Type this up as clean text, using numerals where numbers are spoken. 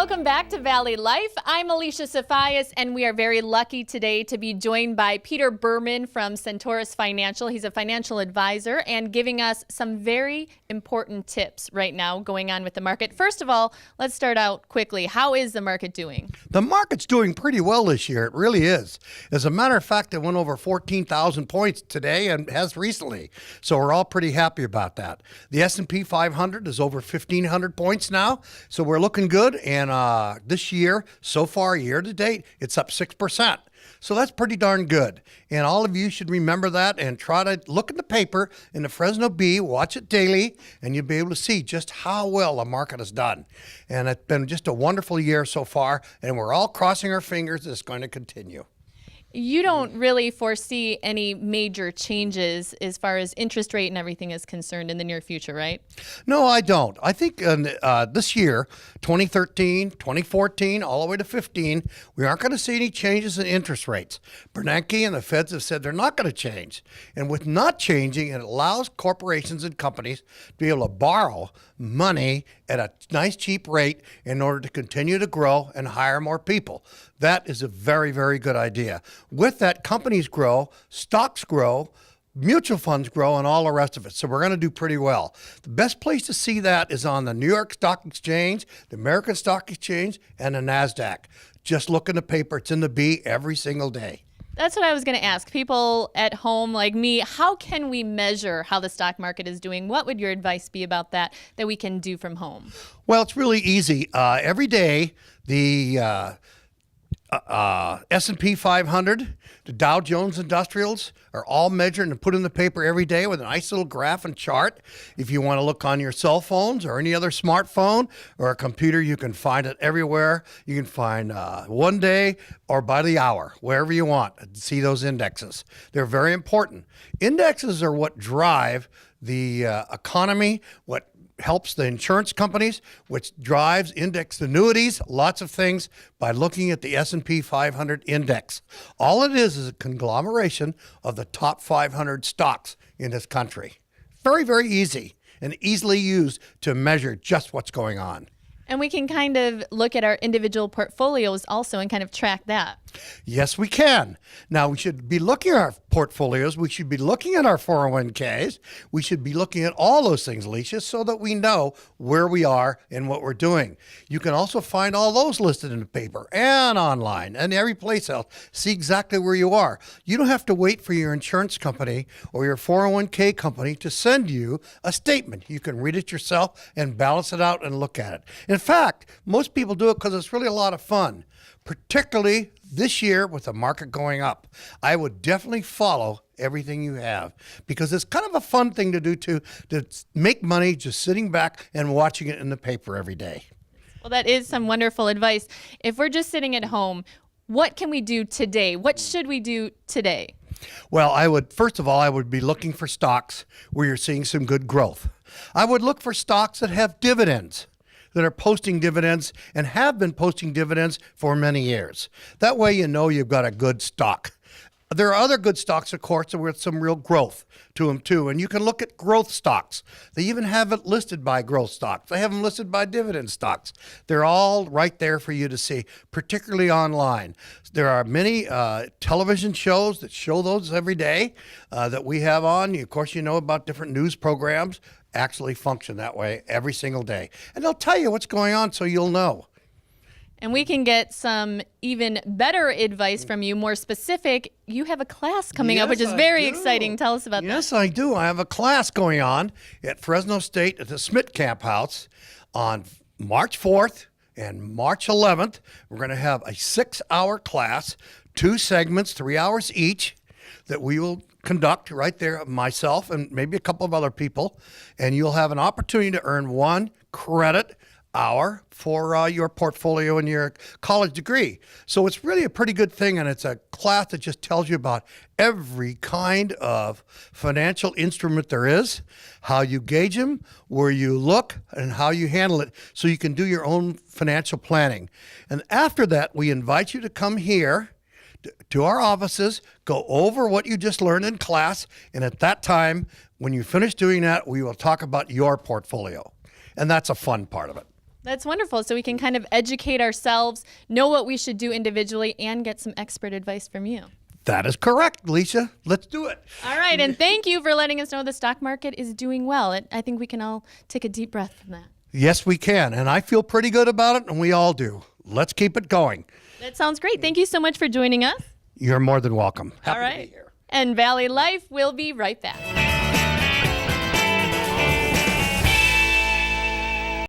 Welcome back to Valley Life. I'm Alicia Safias, and we are very lucky today to be joined by Peter Berman from Centaurus Financial. He's a financial advisor and giving us some very important tips right now going on with the market. First of all, let's start out quickly. How is the market doing? The market's doing pretty well this year. It really is. As a matter of fact, it went over 14,000 points today and has recently. So we're all pretty happy about that. The S&P 500 is over 1,500 points now. So we're looking good. And this year, so far, year to date, it's up 6%. So that's pretty darn good. And all of you should remember that and try to look at the paper in the Fresno Bee, watch it daily, and you'll be able to see just how well the market has done. And it's been just a wonderful year so far, and we're all crossing our fingers it's going to continue. You don't really foresee any major changes as far as interest rate and everything is concerned in the near future, right? No, I don't. I think this year, 2013, 2014, all the way to 15, we aren't going to see any changes in interest rates. Bernanke and the Feds have said they're not going to change. And with not changing, it allows corporations and companies to be able to borrow money at a nice cheap rate in order to continue to grow and hire more people. That is a very, very good idea. With that, companies grow, stocks grow, mutual funds grow, and all the rest of it. So we're going to do pretty well. The best place to see that is on the New York Stock Exchange, the American Stock Exchange, and the NASDAQ. Just look in the paper. It's in the B every single day. That's what I was going to ask. People at home like me, how can we measure how the stock market is doing? What would your advice be about that we can do from home? Well, it's really easy. Every day, the S&P 500, the Dow Jones Industrials are all measured and put in the paper every day with a nice little graph and chart. If you want to look on your cell phones or any other smartphone or a computer, you can find it everywhere. You can find one day or by the hour, wherever you want, see those indexes. They're very important. Indexes are what drive the economy, what helps the insurance companies, which drives indexed annuities, lots of things by looking at the S&P 500 index. All it is a conglomeration of the top 500 stocks in this country. Very, very easy and easily used to measure just what's going on. And we can kind of look at our individual portfolios also and kind of track that. Yes, we can. Now, we should be looking at our portfolios. We should be looking at our 401ks. We should be looking at all those things, Alicia, so that we know where we are and what we're doing. You can also find all those listed in the paper and online and every place else. See exactly where you are. You don't have to wait for your insurance company or your 401k company to send you a statement. You can read it yourself and balance it out and look at it. In fact, most people do it because it's really a lot of fun, particularly this year with the market going up. I would definitely follow everything you have because it's kind of a fun thing to do to make money just sitting back and watching it in the paper every day. Well, that is some wonderful advice. If we're just sitting at home, what can we do today? What should we do today? Well, first of all, I would be looking for stocks where you're seeing some good growth. I would look for stocks that have dividends, that are posting dividends and have been posting dividends for many years. That way you know you've got a good stock. There are other good stocks, of course, with some real growth to them too. And you can look at growth stocks. They even have it listed by growth stocks. They have them listed by dividend stocks. They're all right there for you to see, particularly online. There are many television shows that show those every day that we have on. Of course, you know about different news programs actually function that way every single day. And they'll tell you what's going on so you'll know. And we can get some even better advice from you, more specific. You have a class coming up, which is very exciting. Tell us about that. Yes, I do. I have a class going on at Fresno State at the Smith Camp House on March 4th and March 11th. We're going to have a 6-hour class, 2 segments, 3 hours each, that we will conduct right there, myself and maybe a couple of other people, and you'll have an opportunity to earn 1 credit hour for your portfolio and your college degree. So it's really a pretty good thing, and it's a class that just tells you about every kind of financial instrument there is, how you gauge them, where you look, and how you handle it so you can do your own financial planning. And after that, we invite you to come here to our offices, go over what you just learned in class, and at that time, when you finish doing that, we will talk about your portfolio. And that's a fun part of it. That's wonderful. So we can kind of educate ourselves, know what we should do individually, and get some expert advice from you. That is correct, Lisa. Let's do it. All right. And thank you for letting us know the stock market is doing well. I think we can all take a deep breath from that. Yes, we can. And I feel pretty good about it, and we all do. Let's keep it going. That sounds great. Thank you so much for joining us. You're more than welcome. All right. And Valley Life will be right back.